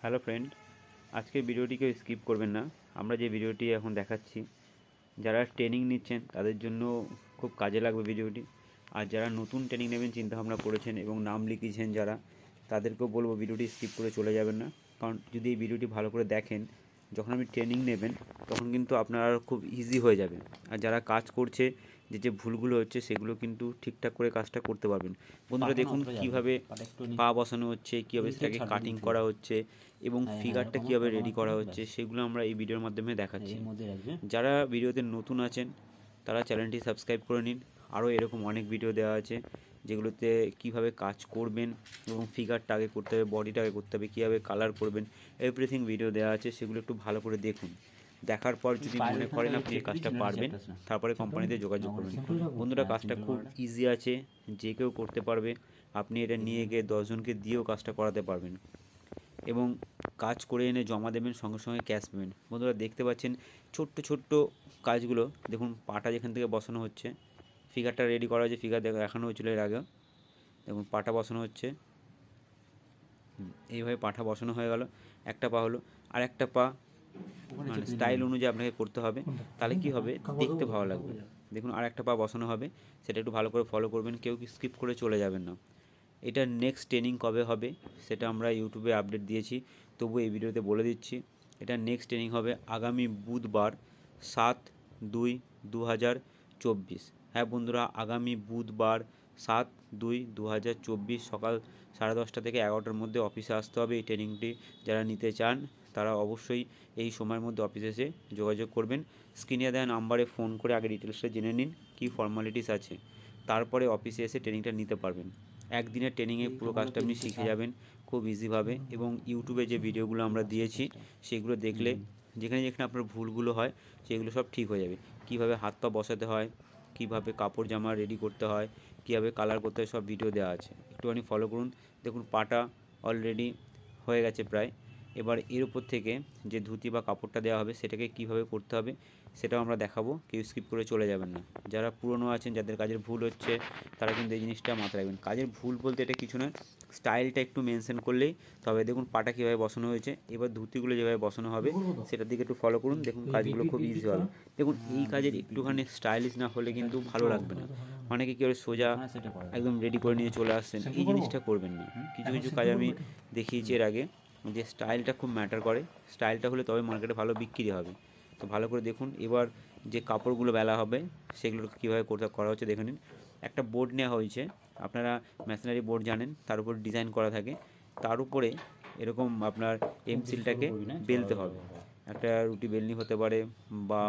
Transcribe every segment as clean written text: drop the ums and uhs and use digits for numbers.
Hello friend, আজকের ভিডিওটিকে skip করবেন না। আমরা যে ভিডিওটি এখন দেখাচ্ছি, যারা ট্রেনিং নিচ্ছেন তাদের জন্য খুব কাজে লাগবে ভিডিওটি। আর যারা নতুন ট্রেনিং নেবেন চিন্তাভাবনা করেছেন এবং নাম লিখিয়েছেন যারা, তাদেরকেও বলবো ভিডিওটি স্কিপ করে চলে যাবেন না। কারণ যদি এই ভিডিওটি ভালো করে দেখেন, যখন আপনি ট্রেনিং নেবেন তখন কিন্তু আপনার খুব ইজি হয়ে যাবে। আর যারা কাজ করছে, যে ভুলগুলো হচ্ছে সেগুলো কিন্তু ঠিকঠাক করে কাজটা করতে পারবেন। বন্ধুরা দেখুন কীভাবে পা বসানো হচ্ছে, কীভাবে সেটাকে কাটিং করা হচ্ছে এবং ফিগারটা কীভাবে রেডি করা হচ্ছে, সেগুলো আমরা এই ভিডিওর মাধ্যমে দেখাচ্ছি। যারা ভিডিওতে নতুন আছেন তারা চ্যানেলটি সাবস্ক্রাইব করে নিন। আরও এরকম অনেক ভিডিও দেওয়া আছে যেগুলোতে কীভাবে কাজ করবেন এবং ফিগারটা আগে করতে হবে, বডিটা আগে করতে হবে, কীভাবে কালার করবেন, এভরিথিং ভিডিও দেওয়া আছে। সেগুলো একটু ভালো করে দেখুন। দেখার পর যদি মনে করেন আপনি এই কাজটা পারবেন, তারপরে কোম্পানিতে যোগাযোগ করবেন। বন্ধুরা কাজটা খুব ইজি আছে, যে কেউ করতে পারবে। আপনি এটা নিয়ে গিয়ে 10 জনকে দিয়েও কাজটা করাতে পারবেন এবং কাজ করে এনে জমা দেবেন, সঙ্গে সঙ্গে ক্যাশ পেমেন্ট। বন্ধুরা দেখতে পাচ্ছেন ছোট্ট ছোট্ট কাজগুলো। দেখুন পাটা যেখান থেকে বসানো হচ্ছে, ফিগারটা রেডি করা হয়েছে, ফিগার দেখানো হয়েছিল এর আগেও। দেখুন পাটা বসানো হচ্ছে, এইভাবে পাটা বসানো হয়ে গেল। একটা পা হলো, আর একটা পা মানে স্টাইল অনুযায়ী আপনাকে করতে হবে, তাহলে কি হবে, দেখতে ভালো লাগবে। দেখুন আর একটা পা বসানো হবে, সেটা একটু ভালো করে ফলো করবেন, কেউ স্কিপ করে চলে যাবেন না। এটা নেক্সট ট্রেনিং কবে হবে সেটা আমরা ইউটিউবে আপডেট দিয়েছি, তবু এই ভিডিওতে বলে দিচ্ছি। এটা নেক্সট ট্রেনিং হবে আগামী বুধবার 7/2/2024। হ্যাঁ বন্ধুরা, আগামী বুধবার 7/2/2024 সকাল 10:30 থেকে 11টার মধ্যে অফিসে আসতে হবে। এই ট্রেনিংটি যারা নিতে চান তারা অবশ্যই এই সময়ের মধ্যে অফিসে এসে যোগাযোগ করবেন। স্ক্রিনে দেওয়া নাম্বারে ফোন করে আগে ডিটেলসটা জেনে নিন কী ফর্মালিটিস আছে, তারপরে অফিসে এসে ট্রেনিংটা নিতে পারবেন। একদিনের ট্রেনিংয়ে পুরো কাজটা আপনি শিখে যাবেন খুব ইজিভাবে। এবং ইউটিউবে যে ভিডিওগুলো আমরা দিয়েছি সেগুলো দেখলে যেখানে যেখানে আপনার ভুলগুলো হয় সেগুলো সব ঠিক হয়ে যাবে। কীভাবে হাত পা বসাতে হয়, কীভাবে কাপড় জামা রেডি করতে হয়, কীভাবে কালার করতে হয়, সব ভিডিও দেওয়া আছে। একটুখানি ফলো করুন। দেখুন পাটা অলরেডি হয়ে গেছে প্রায়। এবার এর উপর থেকে যে ধুতি বা কাপড়টা দেওয়া হবে সেটাকে কীভাবে করতে হবে সেটাও আমরা দেখাবো, কেউ স্কিপ করে চলে যাবেন না। যারা পুরনো আছেন, যাদের কাজের ভুল হচ্ছে, তারা কিন্তু এই জিনিসটা মাথায় রাখবেন। কাজের ভুল বলতে এটা কিছু নয়, স্টাইলটা একটু মেনশন করলেই তবে। দেখুন পাটা কীভাবে বসানো হয়েছে, এবার ধুতিগুলো যেভাবে বসানো হবে সেটার দিকে একটু ফলো করুন। দেখুন কাজগুলো খুব ইজি হবে। দেখুন এই কাজের একটুখানি স্টাইলিশ না হলে কিন্তু ভালো লাগবে না। অনেকে কী করে সোজা একদম রেডি করে নিয়ে চলে আসছেন, এই জিনিসটা করবেন না। কিছু কিছু কাজ আমি দেখিয়েছি এর আগে, যে স্টাইলটা খুব ম্যাটার করে। স্টাইলটা হলে তবে মার্কেটে ভালো বিক্রি হবে। তো ভালো করে দেখুন। এবার যে কাপড়গুলো বেলা হবে সেগুলো কীভাবে করা হচ্ছে দেখে নিন। একটা বোর্ড নেওয়া হয়েছে, আপনারা মেশিনারি বোর্ড জানেন, তার উপর ডিজাইন করা থাকে। তার উপরে এরকম আপনার এমসিলটাকে বেলতে হবে। একটা রুটি বেলনি হতে পারে, বা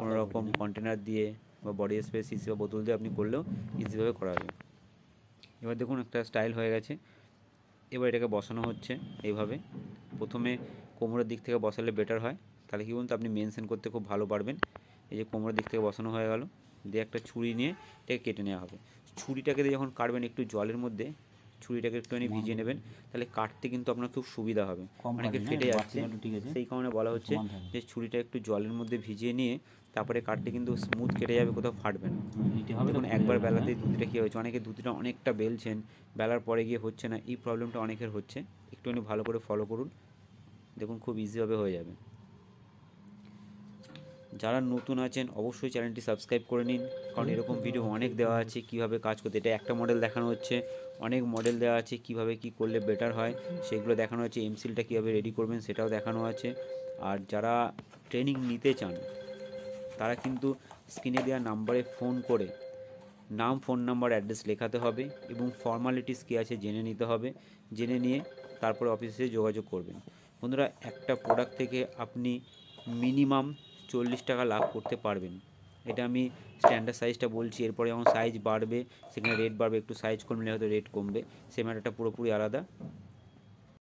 কোনো রকম কন্টেনার দিয়ে বা বডি স্প্রে সিসি বা বোতল দিয়ে আপনি করলেও ইজিভাবে করা হবে। এবার দেখুন একটা স্টাইল হয়ে গেছে। এবার এটাকে বসানো হচ্ছে এইভাবে। প্রথমে কোমরের দিক থেকে বসালে বেটার হয়, তাহলে কী বলুন তো, আপনি মেনশন করতে খুব ভালো পারবেন। এই যে কোমরের দিক থেকে বসানো হয়ে গেল, দিয়ে একটা ছুরি নিয়ে এটাকে কেটে নেওয়া হবে। ছুরিটাকে দিয়ে যখন কাটবেন একটু জলের মধ্যে ছুরিটাকে একটুখানি ভিজিয়ে নেবেন, তাহলে কাটতে কিন্তু আপনার খুব সুবিধা হবে। অনেকে ফেটে যাচ্ছে, সেই কারণে বলা হচ্ছে যে ছুরিটা একটু জলের মধ্যে ভিজিয়ে নিয়ে তারপরে কাটতে কিন্তু স্মুথ কেটে যাবে, কোথাও ফাটবে না। দেখুন একবার বেলাতেই ধুতিটা কী হয়েছে, অনেকে ধুতিটা অনেকটা বেলছেন, বেলার পরে গিয়ে হচ্ছে না, এই প্রবলেমটা অনেকের হচ্ছে। একটুখানি ভালো করে ফলো করুন, দেখুন খুব ইজিভাবে হয়ে যাবে। যারা নতুন আছেন অবশ্যই চ্যানেলটি সাবস্ক্রাইব করে নিন, কারণ এরকম ভিডিও অনেক দেওয়া আছে কীভাবে কাজ করতে। এটা একটা মডেল দেখানো হচ্ছে, অনেক মডেল দেওয়া আছে কীভাবে কী করলে বেটার হয় সেগুলো দেখানো হচ্ছে। এমসিলটা কীভাবে রেডি করবেন সেটাও দেখানো আছে। আর যারা ট্রেনিং নিতে চান তারা কিন্তু স্ক্রিনে দেওয়া নাম্বারে ফোন করে নাম, ফোন নাম্বার, অ্যাড্রেস লেখাতে হবে এবং ফর্মালিটিস কী আছে জেনে নিতে হবে। জেনে নিয়ে তারপরে অফিসে যোগাযোগ করবেন। বন্ধুরা একটা প্রোডাক্ট থেকে আপনি মিনিমাম 40 টাকা লাভ করতে পারবেন। এটা আমি স্ট্যান্ডার্ড সাইজটা বলছি, এরপরে যখন সাইজ বাড়বে সেখানে রেট বাড়বে, একটু সাইজ কমলে হয়তো রেট কমবে, সে ম্যাটারটা পুরোপুরি আলাদা।